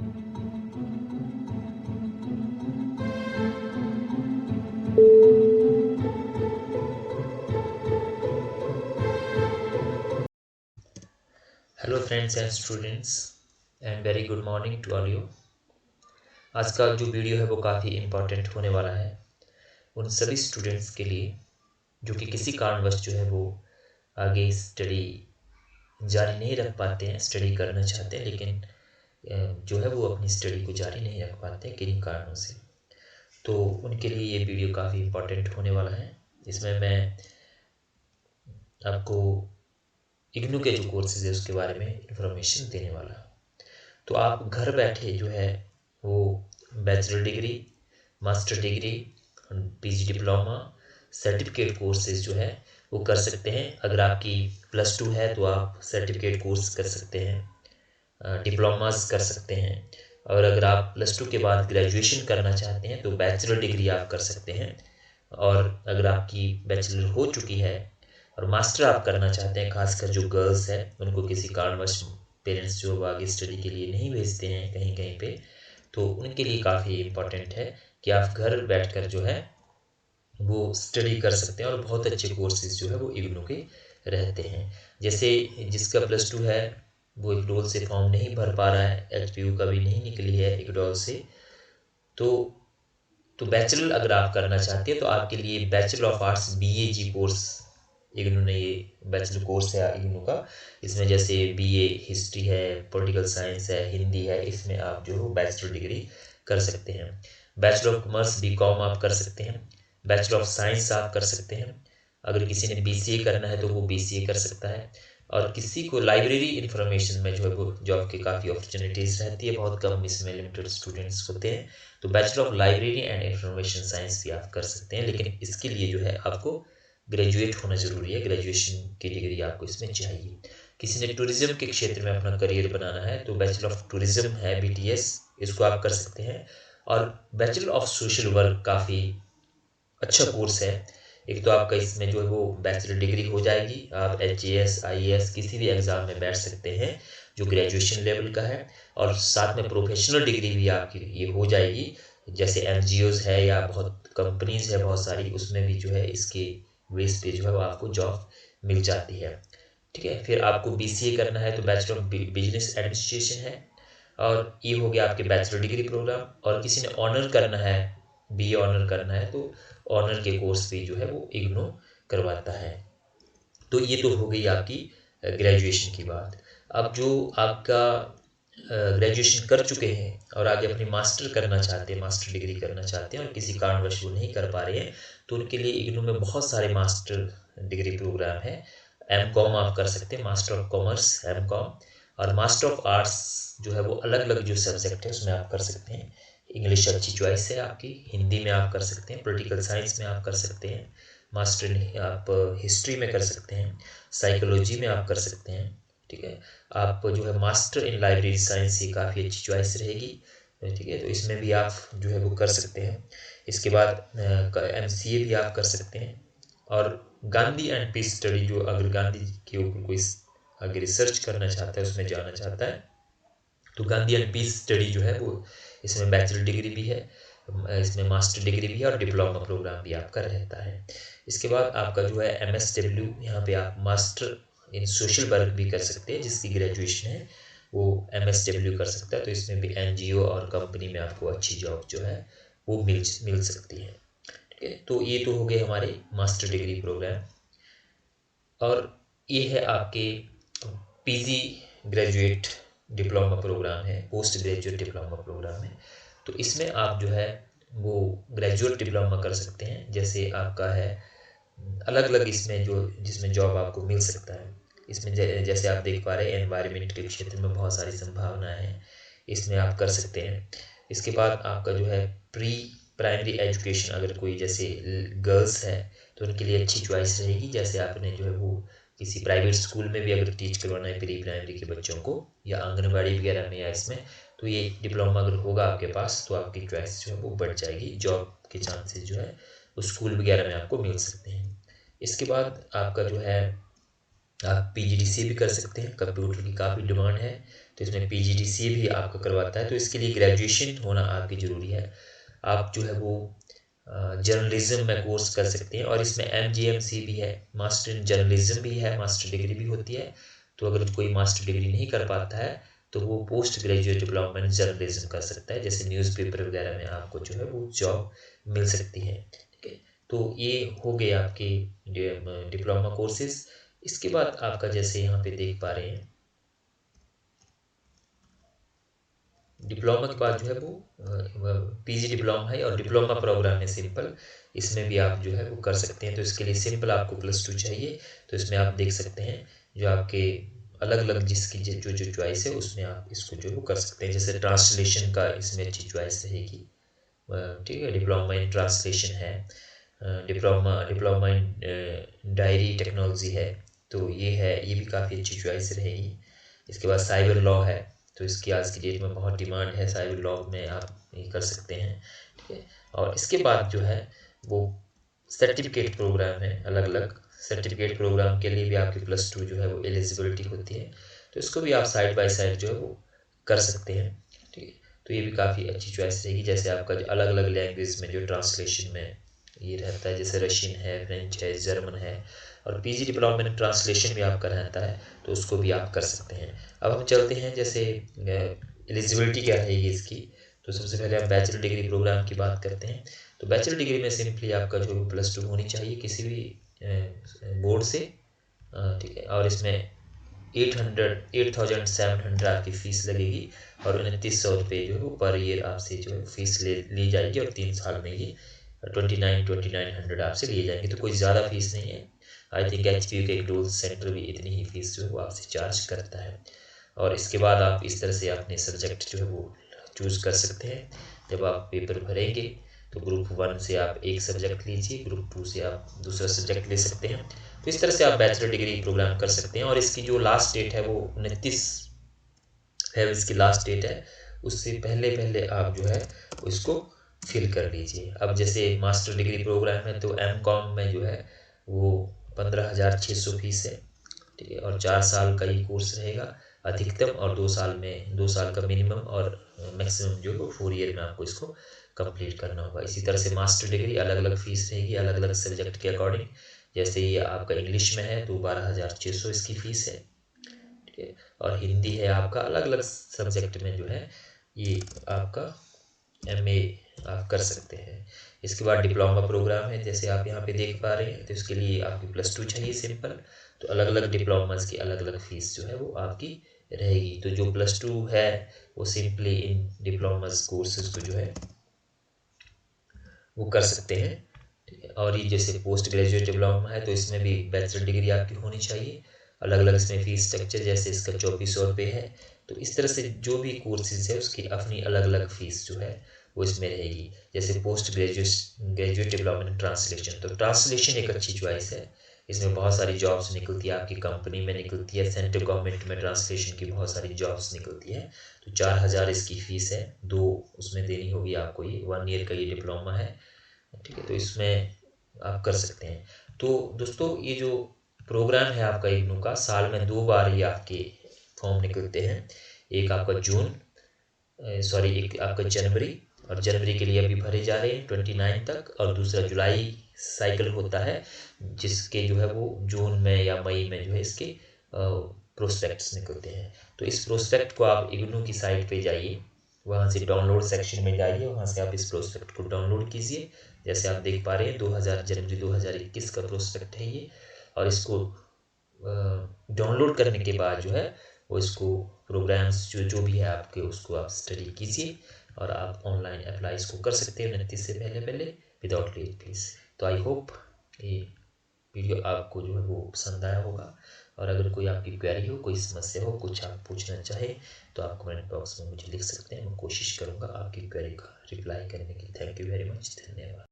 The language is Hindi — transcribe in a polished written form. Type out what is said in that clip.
Hello friends and students and very good morning to all you. आज का जो वीडियो है वो काफ़ी इम्पोर्टेंट होने वाला है उन सभी स्टूडेंट्स के लिए जो कि किसी कारणवश जो है वो आगे स्टडी जारी नहीं रख पाते हैं, स्टडी करना चाहते हैं लेकिन जो है वो अपनी स्टडी को जारी नहीं रख पाते हैं किन्हीं कारणों से। तो उनके लिए ये वीडियो काफ़ी इम्पोर्टेंट होने वाला है। इसमें मैं आपको इग्नू के जो कोर्सेज है उसके बारे में इंफॉर्मेशन देने वाला हूँ। तो आप घर बैठे जो है वो bachelor degree, master degree, PG diploma, certificate courses जो है वो कर सकते हैं। अगर आपकी +2 है तो आप सर्टिफिकेट कोर्स कर सकते हैं, डिप्लोमास कर सकते हैं। और अगर आप +2 के बाद ग्रेजुएशन करना चाहते हैं तो बैचलर डिग्री आप कर सकते हैं। और अगर आपकी बैचलर हो चुकी है और मास्टर आप करना चाहते हैं, खासकर जो गर्ल्स हैं उनको किसी कारणवश पेरेंट्स जो आगे स्टडी के लिए नहीं भेजते हैं कहीं कहीं पे, तो उनके लिए काफ़ी इम्पोर्टेंट है कि आप घर बैठकर जो है वो स्टडी कर सकते हैं। और बहुत अच्छे कोर्सेज जो है वो इग्नू के रहते हैं। जैसे जिसका +2 है वो इग्डोल से फॉर्म नहीं भर पा रहा है, एचपीयू का भी नहीं निकली है इग्डोल से, तो बैचलर अगर आप करना चाहते हैं तो आपके लिए bachelor of arts BAG course IGNOU ने ये बैचलर कोर्स है इग्नू का। इसमें जैसे BA हिस्ट्री है, पॉलिटिकल साइंस है, हिंदी है, इसमें आप जो बैचलर डिग्री कर सकते हैं। बैचलर ऑफ कॉमर्स BCom आप कर सकते हैं। बैचलर ऑफ साइंस आप कर सकते हैं। अगर किसी ने BCA करना है तो वो BCA कर सकता है। और किसी को लाइब्रेरी इन्फॉर्मेशन में जो है वो जॉब की काफ़ी अपॉर्चुनिटीज़ रहती है, बहुत कम इसमें लिमिटेड स्टूडेंट्स होते हैं। तो bachelor of library and information science भी आप कर सकते हैं, लेकिन इसके लिए जो है आपको ग्रेजुएट होना ज़रूरी है। ग्रेजुएशन की डिग्री आपको इसमें चाहिए। किसी ने टूरिज्म के क्षेत्र में अपना करियर बनाना है तो बैचलर ऑफ टूरिज्म है BTS, इसको आप कर सकते हैं। और बैचलर ऑफ सोशल वर्क काफ़ी अच्छा कोर्स है। एक तो आपका इसमें जो है वो बैचलर डिग्री हो जाएगी, आप HAS IAS किसी भी एग्ज़ाम में बैठ सकते हैं जो ग्रेजुएशन लेवल का है। और साथ में प्रोफेशनल डिग्री भी आपकी ये हो जाएगी। जैसे NGOs है या बहुत कंपनीज है बहुत सारी, उसमें भी जो है इसके बेस पे जो है वो आपको जॉब मिल जाती है। ठीक है, फिर आपको BCA करना है तो बैचलर ऑफ बिजनेस एडमिनिस्ट्रेशन है, और ये हो गया आपके बैचलर डिग्री प्रोग्राम। और किसी ने ऑनर करना है, BA ऑनर करना है तो ऑनर के कोर्स भी जो है वो इग्नू करवाता है। तो ये तो हो गई आपकी ग्रेजुएशन की बात। अब जो आपका ग्रेजुएशन कर चुके हैं और आगे अपनी मास्टर करना चाहते हैं, मास्टर डिग्री करना चाहते हैं और किसी कारणवश वो नहीं कर पा रहे हैं, तो उनके लिए इग्नू में बहुत सारे मास्टर डिग्री प्रोग्राम है। MCom आप कर सकते हैं, मास्टर ऑफ कॉमर्स MCom। और मास्टर ऑफ आर्ट्स जो है वो अलग अलग जो सब्जेक्ट है उसमें आप कर सकते हैं। इंग्लिश अच्छी चॉइस है आपकी, हिंदी में आप कर सकते हैं, पॉलिटिकल साइंस में आप कर सकते हैं, मास्टर आप हिस्ट्री में कर सकते हैं, साइकोलॉजी में आप कर सकते हैं। ठीक है, आप जो है मास्टर इन लाइब्रेरी साइंस ये काफ़ी अच्छी चॉइस रहेगी। ठीक है, तो इसमें भी आप जो है वो कर सकते हैं। इसके बाद MCA भी आप कर सकते हैं। और गांधी एंड पीस स्टडी, जो अगर गांधी जी के ऊपर कोई अगर रिसर्च करना चाहता है, उसमें जाना चाहता है, तो गांधी एंड पीस स्टडी जो है वो इसमें बैचलर डिग्री भी है, इसमें मास्टर डिग्री भी है और डिप्लोमा प्रोग्राम भी आपका रहता है। इसके बाद आपका जो है MSW, यहाँ पे आप मास्टर इन सोशल वर्क भी कर सकते हैं। जिसकी ग्रेजुएशन है वो MSW कर सकता है, तो इसमें भी NGO और कंपनी में आपको अच्छी जॉब जो है वो मिल सकती है। ठीक है, तो ये तो हो गए हमारे मास्टर डिग्री प्रोग्राम। और ये है आपके PG ग्रेजुएट डिप्लोमा प्रोग्राम है, पोस्ट ग्रेजुएट डिप्लोमा प्रोग्राम है। तो इसमें आप जो है वो ग्रेजुएट डिप्लोमा कर सकते हैं। जैसे आपका है अलग अलग इसमें जो जिसमें जॉब आपको मिल सकता है। इसमें जैसे आप देख पा रहे हैं एनवायरनमेंट के क्षेत्र में बहुत सारी संभावनाएं हैं, इसमें आप कर सकते हैं। इसके बाद आपका जो है प्री प्राइमरी एजुकेशन, अगर कोई जैसे गर्ल्स है तो उनके लिए अच्छी चॉइस रहेगी। जैसे आपने जो है वो किसी प्राइवेट स्कूल में भी अगर टीच करवाना है प्री प्राइमरी के बच्चों को, या आंगनबाड़ी वगैरह में, या इसमें, तो ये डिप्लोमा अगर होगा आपके पास तो आपकी चॉइस जो है वो बढ़ जाएगी। जॉब के चांसेस जो है वो स्कूल वगैरह में आपको मिल सकते हैं। इसके बाद आपका जो है आप PGDCA भी कर सकते हैं, कंप्यूटर की काफ़ी डिमांड है तो इसमें PGDCA भी आपका करवाता है। तो इसके लिए ग्रेजुएशन होना आपकी ज़रूरी है। आप जो है वो जर्नलिज्म में कोर्स कर सकते हैं, और इसमें MGMC भी है, मास्टर इन जर्नलिज्म भी है, मास्टर डिग्री भी होती है। तो अगर कोई मास्टर डिग्री नहीं कर पाता है तो वो post graduate diploma in journalism कर सकता है, जैसे न्यूज़पेपर वगैरह में आपको जो है वो जॉब मिल सकती है। ठीक है, तो ये हो गए आपके डिप्लोमा कोर्सेज। इसके बाद आपका जैसे यहाँ पे देख पा रहे हैं, डिप्लोमा के बाद जो है वो PG डिप्लोमा है, और डिप्लोमा प्रोग्राम है सिंपल, इसमें भी आप जो है वो कर सकते हैं। तो इसके लिए सिंपल आपको +2 चाहिए। तो इसमें आप देख सकते हैं जो आपके अलग अलग जिसकी जो जो चॉइस है उसमें आप इसको जो वो कर सकते हैं। जैसे ट्रांसलेशन का इसमें अच्छी चॉइस रहेगी, ठीक है, डिप्लोमा इन ट्रांसलेशन है, डिप्लोमा इन डायरी टेक्नोलॉजी है, तो ये है, ये भी काफ़ी अच्छी चॉइस रहेगी। इसके बाद साइबर लॉ है, तो इसकी आज की डेट में बहुत डिमांड है, साइबर लॉ में आप ये कर सकते हैं। ठीक है, और इसके बाद जो है वो सर्टिफिकेट प्रोग्राम है, अलग अलग सर्टिफिकेट प्रोग्राम के लिए भी आपकी +2 जो है वो एलिजिबिलिटी होती है। तो इसको भी आप साइड बाय साइड जो है वो कर सकते हैं। ठीक है, तो ये भी काफ़ी अच्छी चॉइस रहेगी। जैसे आपका जो अलग अलग लैंग्वेज में जो ट्रांसलेशन में ये रहता है, जैसे रशियन है, फ्रेंच है, जर्मन है, और PG डिप्लोमा में ट्रांसलेशन भी आपका रहता है, तो उसको भी आप कर सकते हैं। अब हम चलते हैं जैसे एलिजिबिलिटी क्या रहेगी इसकी। तो सबसे पहले हम बैचलर डिग्री प्रोग्राम की बात करते हैं। तो बैचलर डिग्री में सिंपली आपका जो +2 होनी चाहिए किसी भी बोर्ड से। ठीक है, और इसमें 8,700 आपकी फ़ीस लगेगी, और 2900 रुपये जो है वो पर ईयर आपसे जो है फीस ली जाएगी, और 3 साल में ये 29,900 आपसे लिए जाएंगे। तो कोई ज़्यादा फीस नहीं है। आई थिंक HPU के एक रूल्स सेंटर भी इतनी ही फीस जो है वो आपसे चार्ज करता है। और इसके बाद आप इस तरह से अपने सब्जेक्ट जो है वो चूज़ कर सकते हैं। जब आप पेपर भरेंगे तो ग्रुप 1 से आप एक सब्जेक्ट लीजिए, ग्रुप 2 से आप दूसरा सब्जेक्ट ले सकते हैं। तो इस तरह से आप बैचलर डिग्री प्रोग्राम कर सकते हैं। और इसकी जो लास्ट डेट है वो 29 है, इसकी लास्ट डेट है। उससे पहले पहले आप जो है इसको फिल कर लीजिए। अब जैसे मास्टर डिग्री प्रोग्राम है तो MCOM में जो है वो 15,600 फीस है। ठीक है, और 4 साल का ये कोर्स रहेगा अधिकतम, और 2 साल का मिनिमम, और मैक्सिमम जो है 4 ईयर में आपको इसको कंप्लीट करना होगा। इसी तरह से मास्टर डिग्री अलग अलग फीस रहेगी, अलग अलग सब्जेक्ट के अकॉर्डिंग। जैसे ये आपका इंग्लिश में है तो 12,600 इसकी फ़ीस है। ठीक है, और हिंदी है आपका, अलग अलग सब्जेक्ट में जो है ये आपका MA आप कर सकते हैं। इसके बाद डिप्लोमा प्रोग्राम है, जैसे आप यहाँ पे देख पा रहे हैं। तो इसके लिए आपकी +2 चाहिए सिंपल। तो अलग अलग डिप्लोमास की अलग अलग फीस जो है वो आपकी रहेगी। तो जो +2 है वो सिंपली इन डिप्लोमास कोर्सेज को जो है वो कर सकते हैं। ठीक है, और ये जैसे पोस्ट ग्रेजुएट डिप्लोमा है तो इसमें भी बैचलर डिग्री आपकी होनी चाहिए। अलग अलग इसमें फ़ीस स्ट्रक्चर, जैसे इसका 2400 रुपये है। तो इस तरह से जो भी कोर्सेज है उसकी अपनी अलग अलग फ़ीस जो है वो इसमें रहेगी। जैसे post graduate diploma in translation, तो ट्रांसलेशन एक अच्छी चॉइस है। इसमें बहुत सारी जॉब्स निकलती है, आपकी कंपनी में निकलती है, सेंट्रल गवर्नमेंट में ट्रांसलेशन की बहुत सारी जॉब्स निकलती है। तो 4,000 इसकी फ़ीस है, 2 उसमें देनी होगी आपको। ये 1 ईयर का ये डिप्लोमा है। ठीक है, तो इसमें आप कर सकते हैं। तो दोस्तों ये जो प्रोग्राम है आपका इग्नू का, साल में 2 बार ये आपके फॉर्म निकलते हैं। एक आपका एक आपका जनवरी, और जनवरी के लिए अभी भरे जा रहे हैं 29 तक, और दूसरा जुलाई साइकिल होता है जिसके जो है वो जून में या मई में जो है इसके प्रोस्पेक्ट्स निकलते हैं। तो इस प्रोस्पेक्ट को आप इग्नू की साइट पे जाइए, वहाँ से डाउनलोड सेक्शन में जाइए, वहाँ से आप इस प्रोस्पेक्ट को डाउनलोड कीजिए। जैसे आप देख पा रहे हैं जनवरी 2021 का प्रोस्पेक्ट है ये। और इसको डाउनलोड करने के बाद जो है वो इसको प्रोग्राम्स जो जो भी है आपके उसको आप स्टडी कीजिए, और आप ऑनलाइन अप्लाई इसको कर सकते हैं 29 से पहले पहले विदाउट लेट फीस। तो आई होप ये वीडियो आपको जो है वो पसंद आया होगा। और अगर कोई आपकी क्वेरी हो, कोई समस्या हो, कुछ आप पूछना चाहें तो आप कमेंट बॉक्स में मुझे लिख सकते हैं। मैं कोशिश करूँगा आपकी क्वेरी का रिप्लाई करने की। थैंक यू वेरी मच, धन्यवाद।